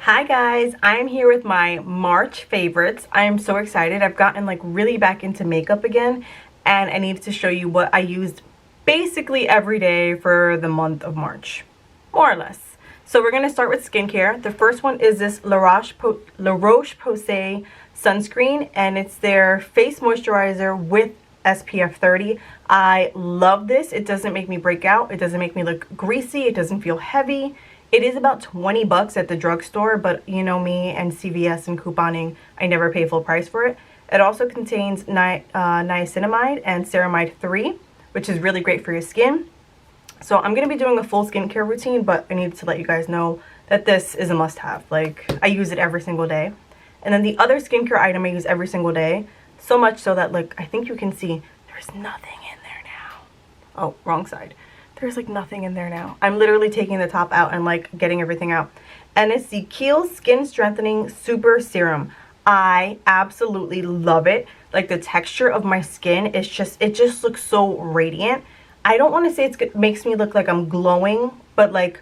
Hi guys, I'm here with my March favorites. I am so excited. I've gotten like really back into makeup again, and I needed to show you what I used basically every day for the month of March, more or less. So we're going to start with skincare. The first one is this La Roche Posay sunscreen, and it's their face moisturizer with SPF 30. I love this. It doesn't make me break out. It doesn't make me look greasy. It doesn't feel heavy. It is about 20 bucks at the drugstore, but you know me and CVS and couponing, I never pay full price for it. It also contains niacinamide and ceramide 3, which is really great for your skin. So I'm going to be doing a full skincare routine, but I need to let you guys know that this is a must-have. Like, I use it every single day. And then the other skincare item I use every single day, so much so that, like, I think you can see there's nothing in there now. Oh, wrong side. There's like nothing in there now. I'm literally taking the top out and like getting everything out. And it's the Kiehl's Skin Strengthening Super Serum. I absolutely love it. Like, the texture of my skin is just, it just looks so radiant. I don't want to say it makes me look like I'm glowing, but like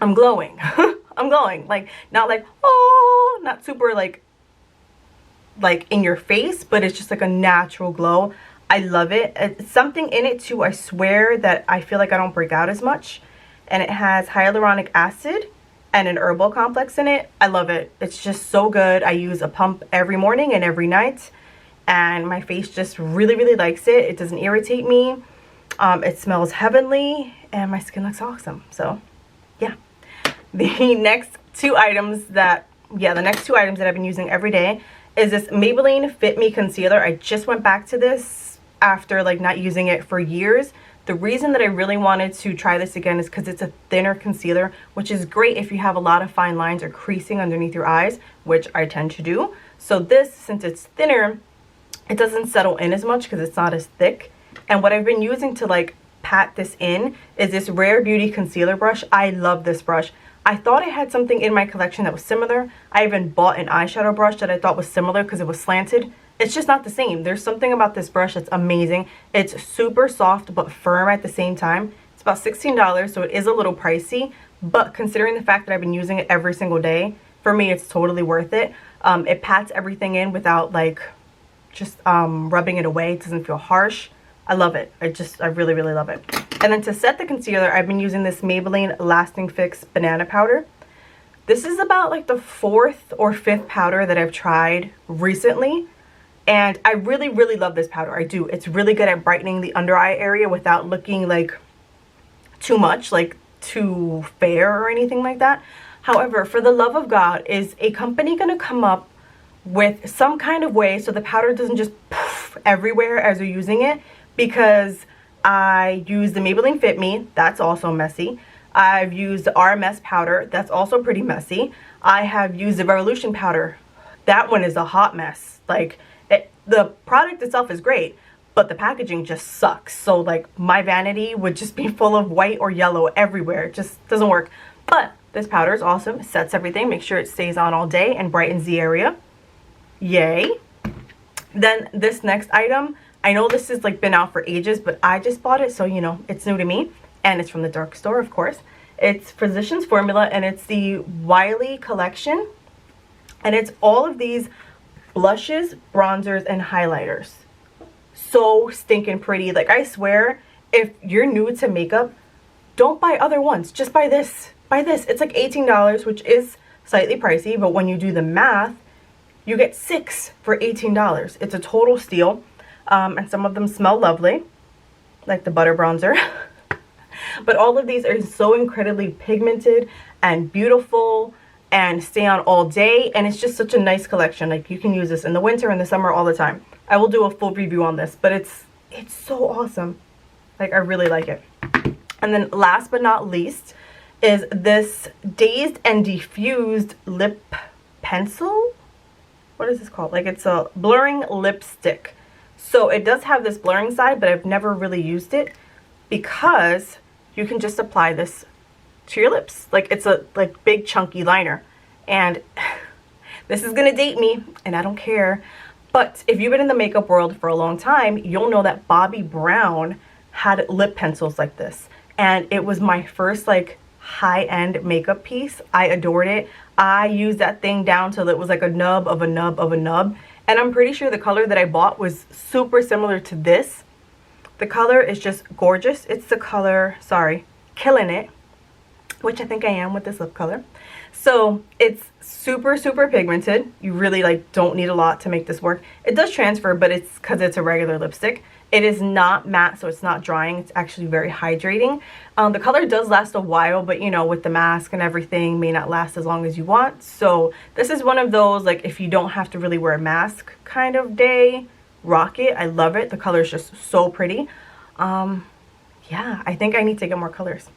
I'm glowing. I'm glowing. Like, not like, oh, not super like in your face, but it's just like a natural glow. I love it. It's something in it too, I swear, that I feel like I don't break out as much. And it has hyaluronic acid and an herbal complex in it. I love it. It's just so good. I use a pump every morning and every night, and my face just really likes it. It doesn't irritate me. It smells heavenly, and my skin looks awesome. So yeah. The next two items that I've been using every day is this Maybelline Fit Me Concealer. I just went back to this after like not using it for years. The reason that I really wanted to try this again is because it's a thinner concealer, which is great if you have a lot of fine lines or creasing underneath your eyes, which I tend to do. So this, since it's thinner, it doesn't settle in as much because it's not as thick. And what I've been using to like pat this in is this Rare Beauty concealer brush. I love this brush. I thought I had something in my collection that was similar. I even bought an eyeshadow brush that I thought was similar because it was slanted. It's just not the same. There's something about this brush that's amazing. It's super soft but firm at the same time. It's about $16, so it is a little pricey, but considering the fact that I've been using it every single day, for me it's totally worth it. It pats everything in without like just rubbing it away. It doesn't feel harsh. I love it. I really love it. And then to set the concealer, I've been using this Maybelline Lasting Fix Banana Powder. This is about like the 4th or 5th powder that I've tried recently. And I really love this powder. I do. It's really good at brightening the under eye area without looking like too much, like too fair or anything like that. However, for the love of God, is a company going to come up with some kind of way so the powder doesn't just poof everywhere as you're using it? Because I use the Maybelline Fit Me. That's also messy. I've used the RMS powder. That's also pretty messy. I have used the Revolution powder. That one is a hot mess. Like, the product itself is great, but the packaging just sucks. So like my vanity would just be full of white or yellow everywhere. It just doesn't work. But this powder is awesome. It sets everything. Make sure it stays on all day and brightens the area. Yay. Then this next item, I know this has like been out for ages, but I just bought it, so you know, it's new to me. And it's from the drugstore, of course. It's Physicians Formula, and it's the Wily collection. And it's all of these blushes, bronzers, and highlighters. So stinking pretty. Like, I swear, if you're new to makeup, don't buy other ones. Just buy this. Buy this. It's like $18, which is slightly pricey, but when you do the math, you get 6 for $18. It's a total steal. And some of them smell lovely, like the butter bronzer. But all of these are so incredibly pigmented and beautiful and stay on all day, and it's just such a nice collection. Like, you can use this in the winter and the summer all the time. I will do a full review on this, but it's so awesome. Like, I really like it. And then last but not least is this Dazed and Diffused lip pencil. What is this called? Like, it's a blurring lipstick. So it does have this blurring side, but I've never really used it because you can just apply this to your lips. Like, it's a like big chunky liner. And this is gonna date me, and I don't care, but if you've been in the makeup world for a long time, you'll know that Bobbi Brown had lip pencils like this, and it was my first like high-end makeup piece. I adored it. I used that thing down till it was like a nub of a nub of a nub, and I'm pretty sure the color that I bought was super similar to this. The color is just gorgeous. It's the color, sorry, Killing It, which I think I am with this lip color. So it's super pigmented. You really like don't need a lot to make this work. It does transfer, but it's because it's a regular lipstick. It is not matte, so it's not drying. It's actually very hydrating. The color does last a while, but you know, with the mask and everything, may not last as long as you want. So this is one of those, like, if you don't have to really wear a mask kind of day, rock it. I love it. The color is just so pretty. Yeah, I think I need to get more colors.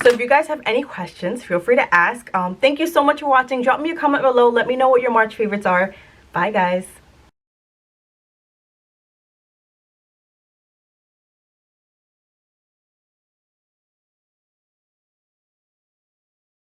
So if you guys have any questions, feel free to ask. Thank you so much for watching. Drop me a comment below. Let me know what your March favorites are. Bye, guys.